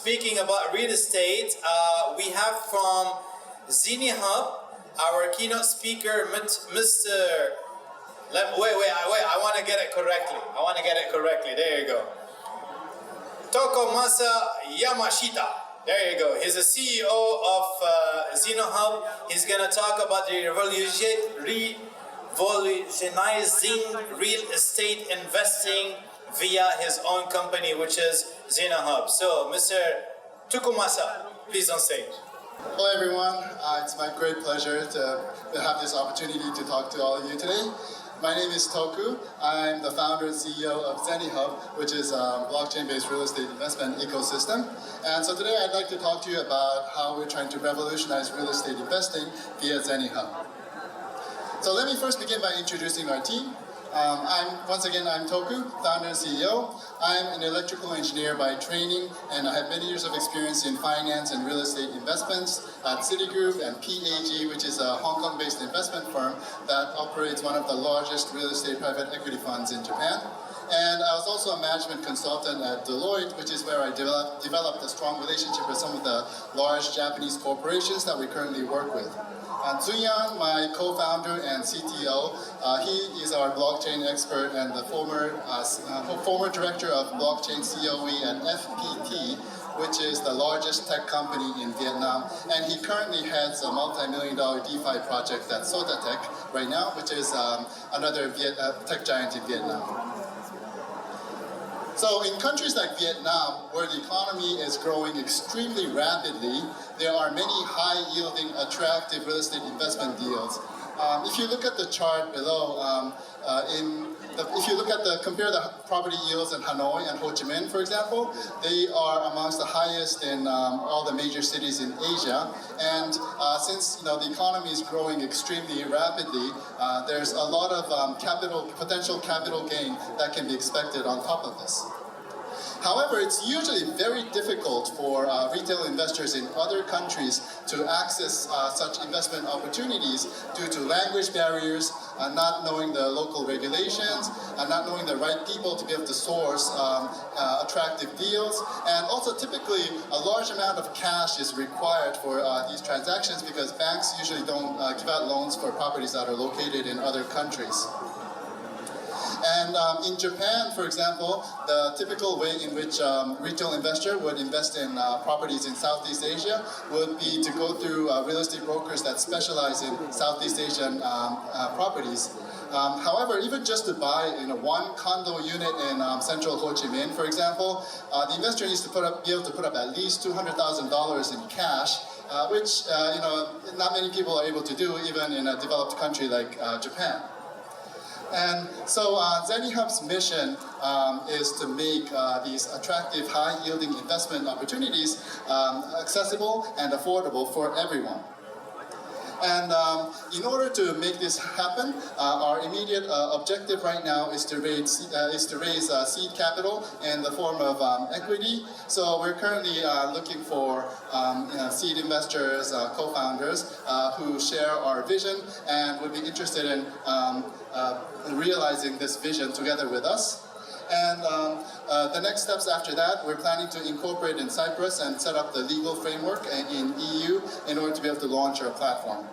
speaking about real estate, we have from Zenihub, our keynote speaker, Mr. Wait, I want to get it correctly. There you go. Tokomasa Yamashita. There you go. He's the CEO of Zenihub. He's going to talk about the revolutionizing real estate investing via his own company, which is Zenihub. So, Mr. Tokomasa, please on stage. Hello everyone, it's my great pleasure to have this opportunity to talk to all of you today. My name is Toku. I'm the founder and CEO of Zenihub, which is a blockchain-based real estate investment ecosystem. And so today I'd like to talk to you about how we're trying to revolutionize real estate investing via Zenihub. So let me first begin by introducing our team. I'm Toku, founder and CEO. I'm an electrical engineer by training, and I have many years of experience in finance and real estate investments at Citigroup and PAG, which is a Hong Kong-based investment firm that operates one of the largest real estate private equity funds in Japan. And I was also a management consultant at Deloitte, which is where I developed a strong relationship with some of the large Japanese corporations that we currently work with. And Zunyan, my co-founder and CTO, he is our blockchain expert and the former director of blockchain COE at FPT, which is the largest tech company in Vietnam. And he currently heads a multi-million-dollar DeFi project at Sodatech right now, which is another tech giant in Vietnam. So in countries like Vietnam, where the economy is growing extremely rapidly, there are many high-yielding, attractive real estate investment deals. If you look at the chart below, compare the property yields in Hanoi and Ho Chi Minh, for example, they are amongst the highest in all the major cities in Asia. And since the economy is growing extremely rapidly, there's a lot of potential capital gain that can be expected on top of this. However, it's usually very difficult for retail investors in other countries to access such investment opportunities due to language barriers, not knowing the local regulations, not knowing the right people to be able to source attractive deals, and also typically a large amount of cash is required for these transactions because banks usually don't give out loans for properties that are located in other countries. And in Japan, for example, the typical way in which retail investor would invest in properties in Southeast Asia would be to go through real estate brokers that specialize in Southeast Asian properties. However, even just to buy one condo unit in central Ho Chi Minh, for example, the investor needs to be able to put up at least $200,000 in cash, which not many people are able to do even in a developed country like Japan. And so Zenihub's mission is to make these attractive, high-yielding investment opportunities accessible and affordable for everyone. And in order to make this happen, our immediate objective right now is to raise seed capital in the form of equity. So we're currently looking for seed investors, co-founders who share our vision and would be interested in realizing this vision together with us. And the next steps after that, we're planning to incorporate in Cyprus and set up the legal framework in EU in order to be able to launch our platform.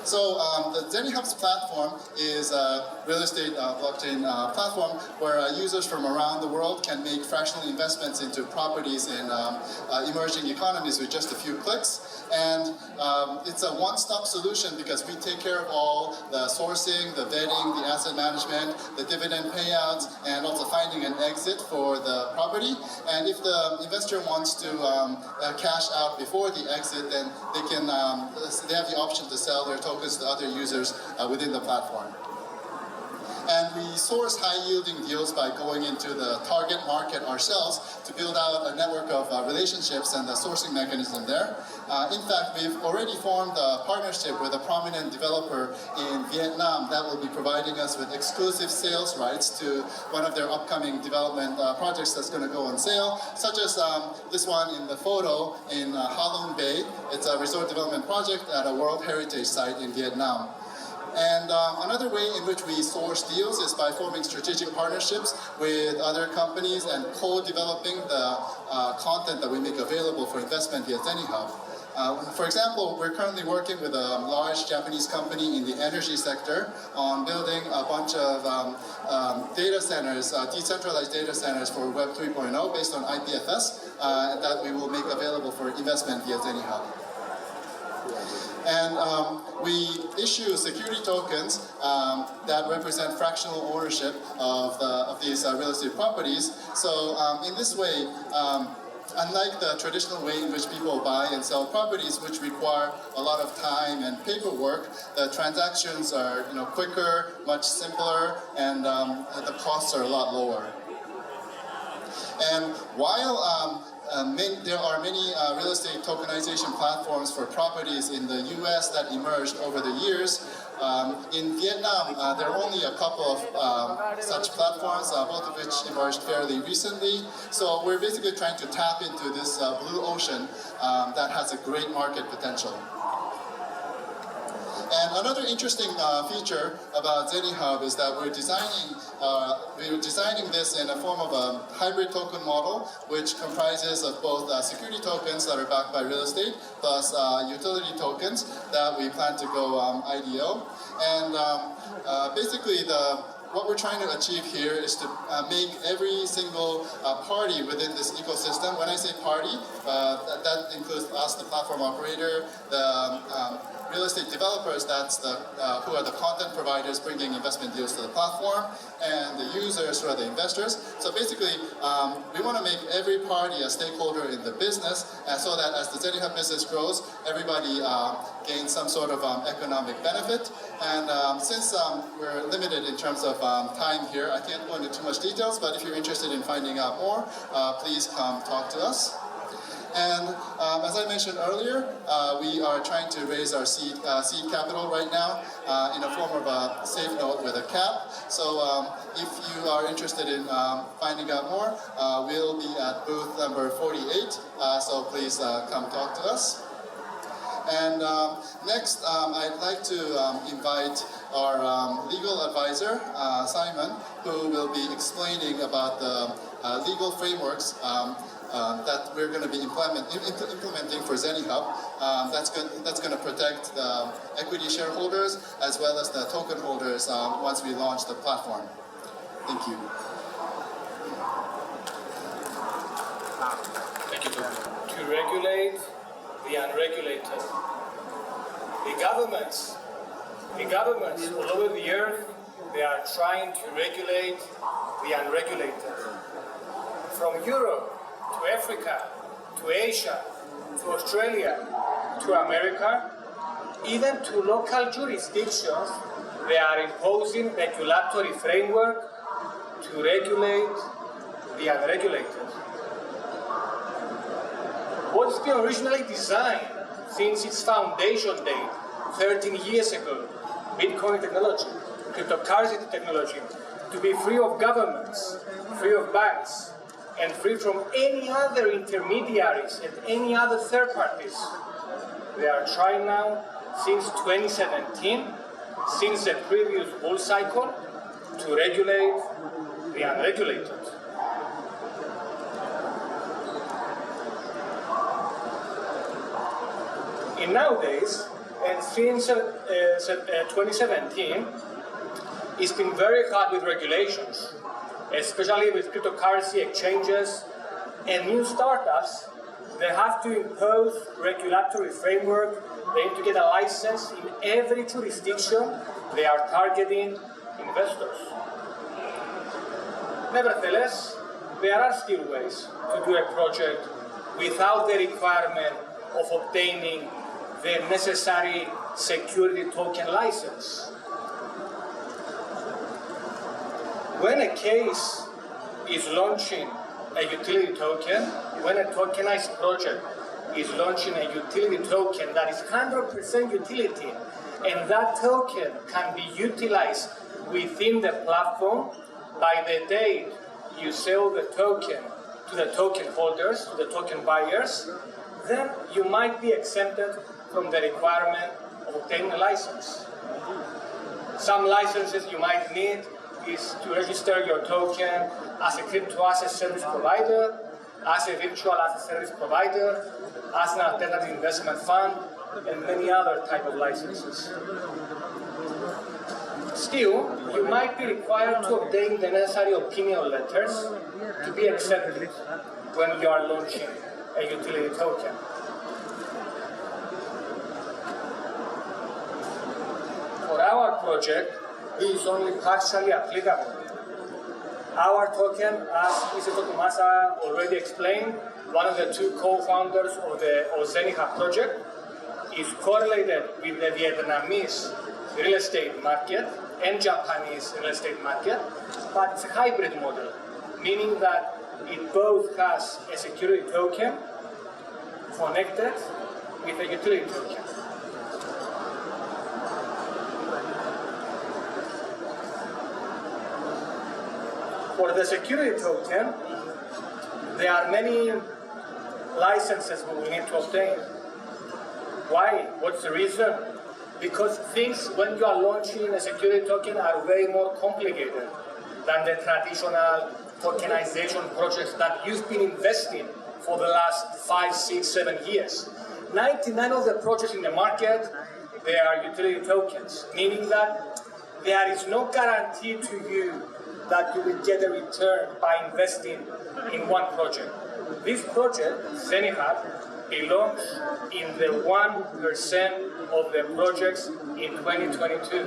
So the Zenihub's platform is a real estate blockchain platform where users from around the world can make fractional investments into properties in emerging economies with just a few clicks. And it's a one-stop solution because we take care of all the sourcing, the vetting, the asset management, the dividend payouts, and also finding an exit for the property. And if the investor wants to cash out before the exit, then they have the option to sell their tokens to other users within the platform. And we source high-yielding deals by going into the target market ourselves to build out a network of relationships and the sourcing mechanism there. In fact, we've already formed a partnership with a prominent developer in Vietnam that will be providing us with exclusive sales rights to one of their upcoming development projects that's going to go on sale, such as this one in the photo in Ha Long Bay. It's a resort development project at a World Heritage Site in Vietnam. And another way in which we source deals is by forming strategic partnerships with other companies and co-developing the content that we make available for investment via Zenihub. For example, we're currently working with a large Japanese company in the energy sector on building a bunch of data centers, decentralized data centers for Web 3.0 based on IPFS that we will make available for investment via Zenihub. And we issue security tokens that represent fractional ownership of these real estate properties. So in this way, unlike the traditional way in which people buy and sell properties, which require a lot of time and paperwork, the transactions are quicker, much simpler, and the costs are a lot lower. And while there are many real estate tokenization platforms for properties in the US that emerged over the years, in Vietnam, there are only a couple of such platforms, both of which emerged fairly recently. So we're basically trying to tap into this blue ocean that has a great market potential. And another interesting feature about Zenihub is that we're designing this in a form of a hybrid token model, which comprises of both security tokens that are backed by real estate, plus utility tokens that we plan to go IDO. And basically, what we're trying to achieve here is to make every single party within this ecosystem. When I say party, that includes us, the platform operator, the real estate developers, that's who are the content providers bringing investment deals to the platform, and the users who are the investors. So basically, we want to make every party a stakeholder in the business, and so that as the Zenihub business grows, everybody gains some sort of economic benefit. And since we're limited in terms of time here, I can't go into too much details, but if you're interested in finding out more, please come talk to us. And as I mentioned earlier, we are trying to raise our seed capital right now in a form of a safe note with a cap. So if you are interested in finding out more, we'll be at booth number 48. So please come talk to us. And next, I'd like to invite our legal advisor, Simon, who will be explaining about the legal frameworks that we're going to be implementing for Zenihub. That's going to protect the equity shareholders as well as the token holders once we launch the platform. Thank you. Thank you. To regulate the unregulated. The governments all over the earth, they are trying to regulate the unregulated. From Europe to Africa, to Asia, to Australia, to America, even to local jurisdictions, they are imposing regulatory framework to regulate the unregulated. What's been originally designed since its foundation date, 13 years ago, Bitcoin technology, cryptocurrency technology, to be free of governments, free of banks, and free from any other intermediaries and any other third parties. They are trying now, since 2017, since the previous bull cycle, to regulate the unregulated. And nowadays, and since 2017, it's been very hard with regulations, especially with cryptocurrency exchanges and new startups. They have to impose regulatory framework. They need to get a license in every jurisdiction. They are targeting investors. Nevertheless, there are still ways to do a project without the requirement of obtaining the necessary security token license. When a case is launching a utility token, when a tokenized project is launching a utility token that is 100% utility, and that token can be utilized within the platform, by the day you sell the token to the token holders, to the token buyers, then you might be exempted from the requirement of obtaining a license. Some licenses you might need is to register your token as a crypto asset service provider, as a virtual asset service provider, as an alternative investment fund, and many other type of licenses. Still, you might be required to obtain the necessary opinion letters to be accepted when you are launching a utility token. For our project, this is only partially applicable. Our token, as Mr. Tokumasa already explained, one of the two co-founders of the Zenihub project, is correlated with the Vietnamese real estate market and Japanese real estate market, but it's a hybrid model, meaning that it both has a security token connected with a utility token. For the security token, there are many licenses we will need to obtain. Why? What's the reason? Because things, when you are launching a security token, are way more complicated than the traditional tokenization projects that you've been investing for the last 5, 6, 7 years. 99 of the projects in the market, they are utility tokens, meaning that there is no guarantee to you that you will get a return by investing in one project. This project, Zenihub, belongs in the 1% of the projects in 2022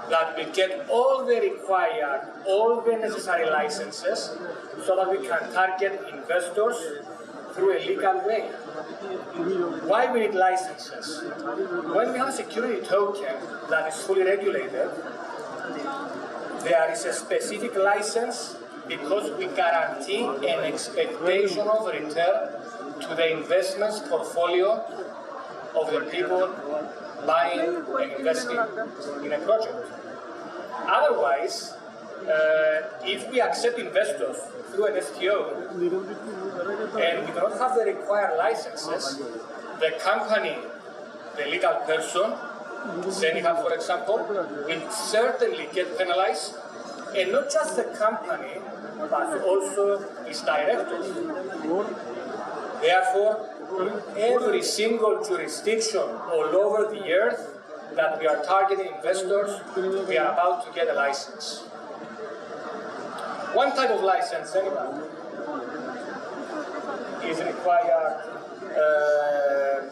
that will get all the required, all the necessary licenses so that we can target investors through a legal way. Why we need licenses? When we have a security token that is fully regulated, there is a specific license because we guarantee an expectation of return to the investments portfolio of the people buying and investing in a project. Otherwise, if we accept investors through an STO and we do not have the required licenses, the company, the legal person, Zenihub, for example, will certainly get penalized, and not just the company, but also its directors. Therefore, in every single jurisdiction all over the earth that we are targeting investors, we are about to get a license. One type of license, anyway, is required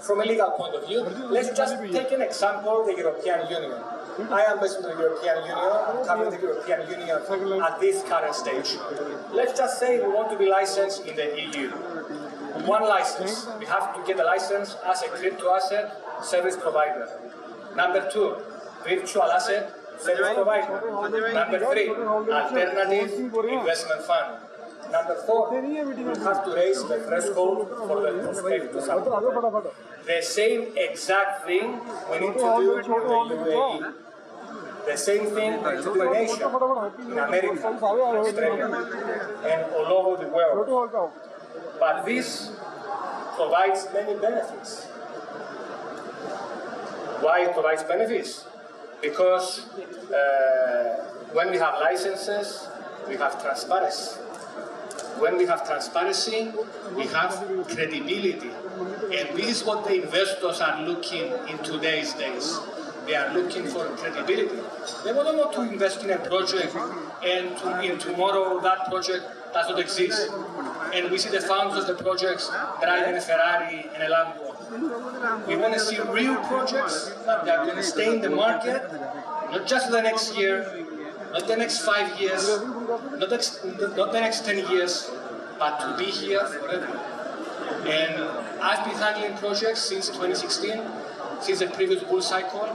from a legal point of view. Let's just take an example, the European Union. I am based in the European Union, I'm covering the European Union at this current stage. Let's just say we want to be licensed in the EU. One license, we have to get a license as a crypto asset service provider. Number 2, virtual asset service provider. Number 3, alternative investment fund. Number 4, we have to raise the threshold for the prospectus. The same exact thing we need to do in the UAE. The same thing we need to do in Asia, in America, Australia, and all over the world. But this provides many benefits. Why it provides benefits? Because when we have licenses, we have transparency. When we have transparency, we have credibility. And this is what the investors are looking in today's days. They are looking for credibility. They don't want to invest in a project and in tomorrow that project does not exist. And we see the founders of the projects driving a Ferrari and a Lambo. We want to see real projects that are going to stay in the market, not just the next year, not the next 5 years, not the next 10 years, but to be here forever. And I've been handling projects since 2016, since the previous bull cycle.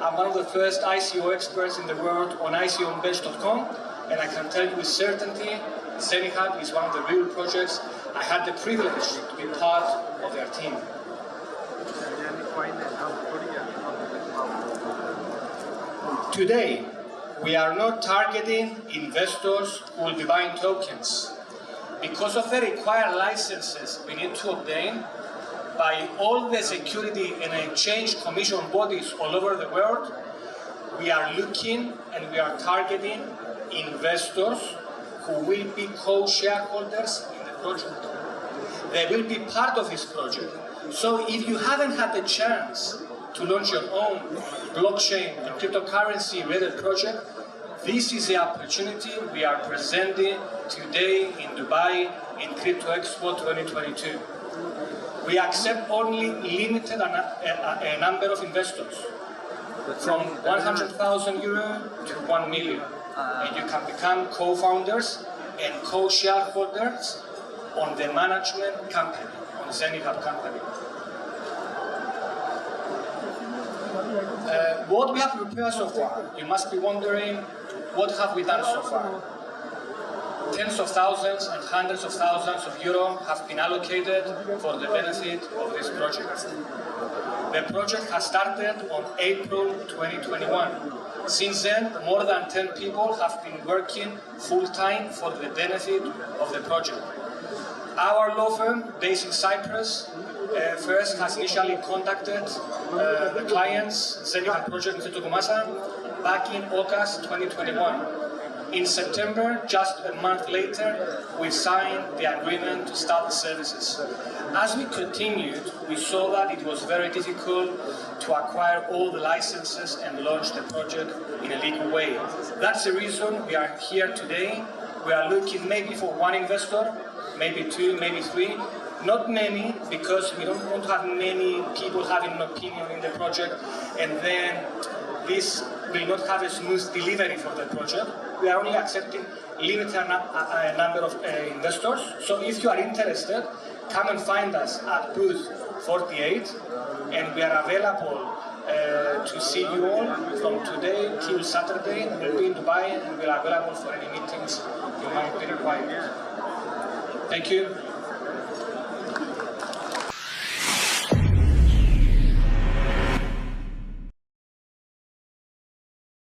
I'm one of the first ICO experts in the world on ICOonbench.com, and I can tell you with certainty, Zenihub is one of the real projects. I had the privilege to be part of their team. Today, we are not targeting investors who will be buying tokens. Because of the required licenses we need to obtain by all the security and exchange commission bodies all over the world, we are looking and we are targeting investors who will be co-shareholders in the project. They will be part of this project. So if you haven't had the chance to launch your own blockchain and cryptocurrency-related project, this is the opportunity we are presenting today in Dubai in Crypto Expo 2022. We accept only limited a number of investors, from 100,000 euro to 1 million. And you can become co-founders and co-shareholders on the management company, on the Zenihub company. What we have prepared so far, you must be wondering, what have we done so far? Tens of thousands and hundreds of thousands of euro have been allocated for the benefit of this project. The project has started on April 2021. Since then, more than 10 people have been working full-time for the benefit of the project. Our law firm, based in Cyprus, first has initially contacted the clients, Zenihub project in Tetokomasa, back in August 2021. In September, just a month later, we signed the agreement to start the services. As we continued, we saw that it was very difficult to acquire all the licenses and launch the project in a legal way. That's the reason we are here today. We are looking maybe for one investor, maybe two, maybe three. Not many, because we don't want to have many people having an opinion in the project, and then this will not have a smooth delivery for the project. We are only accepting limited number of investors. So if you are interested, come and find us at booth 48, and we are available to see you all from today till Saturday. We'll be in Dubai and we're available for any meetings you might be required. Thank you.